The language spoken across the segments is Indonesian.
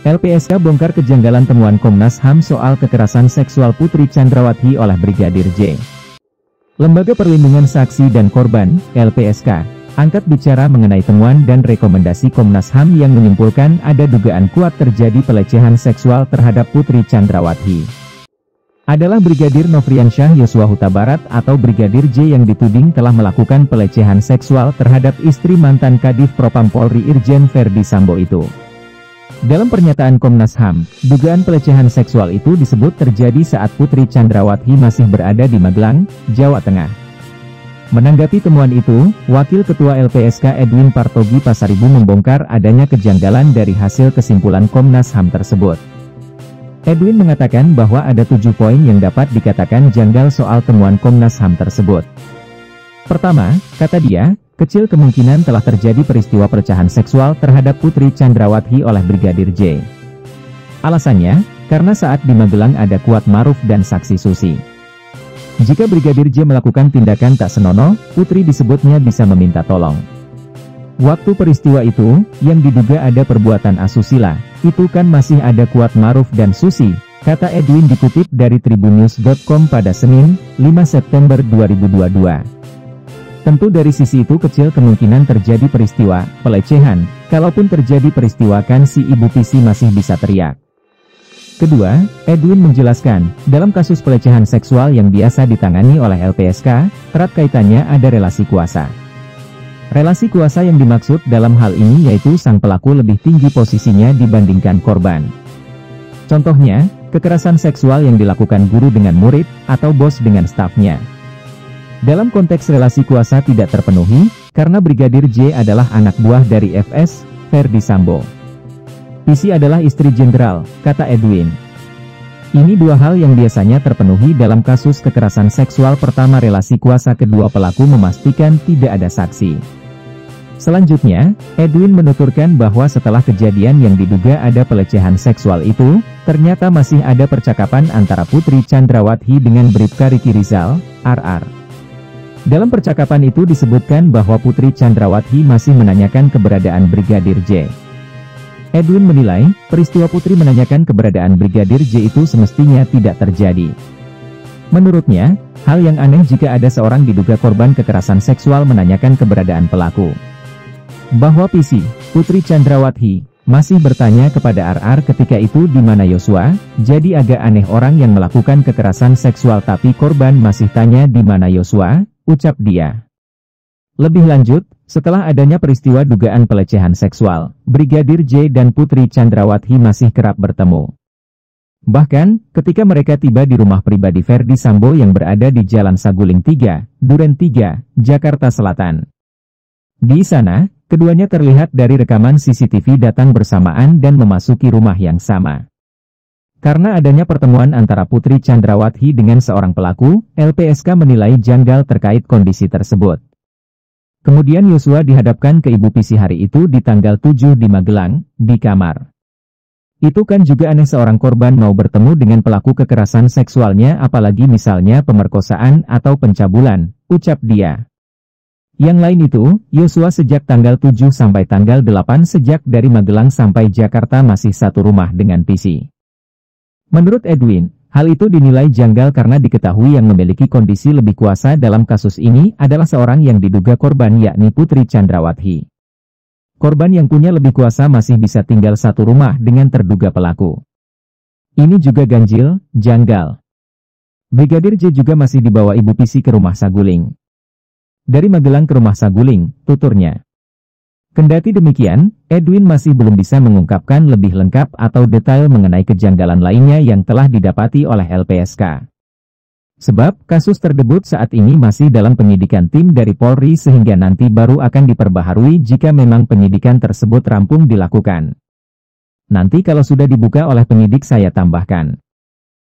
LPSK bongkar kejanggalan temuan Komnas HAM soal kekerasan seksual Putri Chandrawati oleh Brigadir J. Lembaga Perlindungan Saksi dan Korban, LPSK, angkat bicara mengenai temuan dan rekomendasi Komnas HAM yang menyimpulkan ada dugaan kuat terjadi pelecehan seksual terhadap Putri Chandrawati. Adalah Brigadir Nofriansyah Yosua Huta Barat atau Brigadir J yang dituding telah melakukan pelecehan seksual terhadap istri mantan Kadif Propam Polri Irjen Verdi Sambo itu. Dalam pernyataan Komnas HAM, dugaan pelecehan seksual itu disebut terjadi saat Putri Chandrawati masih berada di Magelang, Jawa Tengah. Menanggapi temuan itu, Wakil Ketua LPSK Edwin Partogi Pasaribu membongkar adanya kejanggalan dari hasil kesimpulan Komnas HAM tersebut. Edwin mengatakan bahwa ada 7 poin yang dapat dikatakan janggal soal temuan Komnas HAM tersebut. Pertama, kata dia, kecil kemungkinan telah terjadi peristiwa pelecehan seksual terhadap Putri Chandrawati oleh Brigadir J. Alasannya, karena saat di Magelang ada Kuat Maruf dan saksi Susi. Jika Brigadir J melakukan tindakan tak senonoh, Putri disebutnya bisa meminta tolong. Waktu peristiwa itu, yang diduga ada perbuatan asusila, itu kan masih ada Kuat Maruf dan Susi, kata Edwin dikutip dari tribunnews.com pada Senin, 5 September 2022. Tentu dari sisi itu kecil kemungkinan terjadi peristiwa pelecehan, kalaupun terjadi peristiwa kan si Ibu Pisi masih bisa teriak. Kedua, Edwin menjelaskan, dalam kasus pelecehan seksual yang biasa ditangani oleh LPSK, erat kaitannya ada relasi kuasa. Relasi kuasa yang dimaksud dalam hal ini yaitu sang pelaku lebih tinggi posisinya dibandingkan korban. Contohnya, kekerasan seksual yang dilakukan guru dengan murid, atau bos dengan stafnya. Dalam konteks relasi kuasa tidak terpenuhi, karena Brigadir J adalah anak buah dari FS, Verdi Sambo. Pisi adalah istri jenderal, kata Edwin. Ini dua hal yang biasanya terpenuhi dalam kasus kekerasan seksual. Pertama, relasi kuasa. Kedua, pelaku memastikan tidak ada saksi. Selanjutnya, Edwin menuturkan bahwa setelah kejadian yang diduga ada pelecehan seksual itu, ternyata masih ada percakapan antara Putri Chandrawati dengan Bribka Riki Rizal, RR. Dalam percakapan itu disebutkan bahwa Putri Chandrawati masih menanyakan keberadaan Brigadir J. Edwin menilai, peristiwa Putri menanyakan keberadaan Brigadir J itu semestinya tidak terjadi. Menurutnya, hal yang aneh jika ada seorang diduga korban kekerasan seksual menanyakan keberadaan pelaku. Bahwa Pisi, Putri Chandrawati, masih bertanya kepada RR ketika itu di mana Yosua, jadi agak aneh orang yang melakukan kekerasan seksual tapi korban masih tanya di mana Yosua, ucap dia. Lebih lanjut, setelah adanya peristiwa dugaan pelecehan seksual, Brigadir J dan Putri Chandrawati masih kerap bertemu. Bahkan, ketika mereka tiba di rumah pribadi Verdi Sambo yang berada di Jalan Saguling 3, Duren 3, Jakarta Selatan. Di sana, keduanya terlihat dari rekaman CCTV datang bersamaan dan memasuki rumah yang sama. Karena adanya pertemuan antara Putri Chandrawati dengan seorang pelaku, LPSK menilai janggal terkait kondisi tersebut. Kemudian Yosua dihadapkan ke Ibu Pisi hari itu di tanggal 7 di Magelang, di kamar. Itu kan juga aneh seorang korban mau bertemu dengan pelaku kekerasan seksualnya apalagi misalnya pemerkosaan atau pencabulan, ucap dia. Yang lain itu, Yosua sejak tanggal 7 sampai tanggal 8 sejak dari Magelang sampai Jakarta masih satu rumah dengan Pisi. Menurut Edwin, hal itu dinilai janggal karena diketahui yang memiliki kondisi lebih kuasa dalam kasus ini adalah seorang yang diduga korban yakni Putri Chandrawati. Korban yang punya lebih kuasa masih bisa tinggal satu rumah dengan terduga pelaku. Ini juga ganjil, janggal. Brigadir J juga masih dibawa Ibu Pisi ke rumah Saguling. Dari Magelang ke rumah Saguling, tuturnya. Kendati demikian, Edwin masih belum bisa mengungkapkan lebih lengkap atau detail mengenai kejanggalan lainnya yang telah didapati oleh LPSK. Sebab, kasus tersebut saat ini masih dalam penyidikan tim dari Polri sehingga nanti baru akan diperbaharui jika memang penyidikan tersebut rampung dilakukan. Nanti kalau sudah dibuka oleh penyidik saya tambahkan.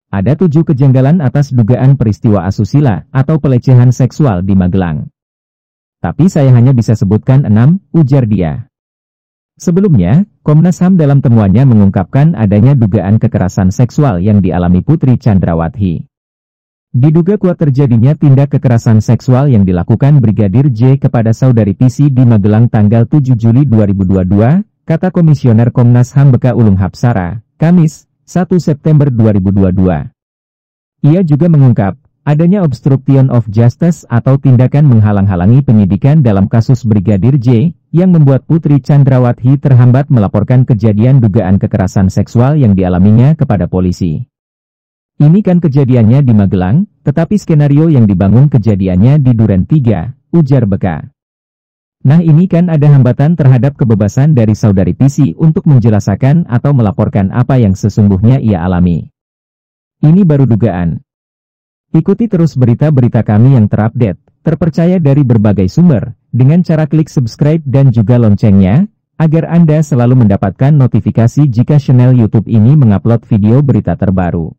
Ada 7 kejanggalan atas dugaan peristiwa asusila atau pelecehan seksual di Magelang. Tapi saya hanya bisa sebutkan 6, ujar dia. Sebelumnya, Komnas HAM dalam temuannya mengungkapkan adanya dugaan kekerasan seksual yang dialami Putri Chandrawati. Diduga kuat terjadinya tindak kekerasan seksual yang dilakukan Brigadir J kepada saudari PC di Magelang tanggal 7 Juli 2022, kata Komisioner Komnas HAM BK Ulung Hapsara, Kamis, 1 September 2022. Ia juga mengungkap, adanya obstruction of justice atau tindakan menghalang-halangi penyidikan dalam kasus Brigadir J, yang membuat Putri Chandrawati terhambat melaporkan kejadian dugaan kekerasan seksual yang dialaminya kepada polisi. Ini kan kejadiannya di Magelang, tetapi skenario yang dibangun kejadiannya di Duren 3, ujar BK. Nah ini kan ada hambatan terhadap kebebasan dari saudari PC untuk menjelaskan atau melaporkan apa yang sesungguhnya ia alami. Ini baru dugaan. Ikuti terus berita-berita kami yang terupdate, terpercaya dari berbagai sumber, dengan cara klik subscribe dan juga loncengnya, agar Anda selalu mendapatkan notifikasi jika channel YouTube ini mengupload video berita terbaru.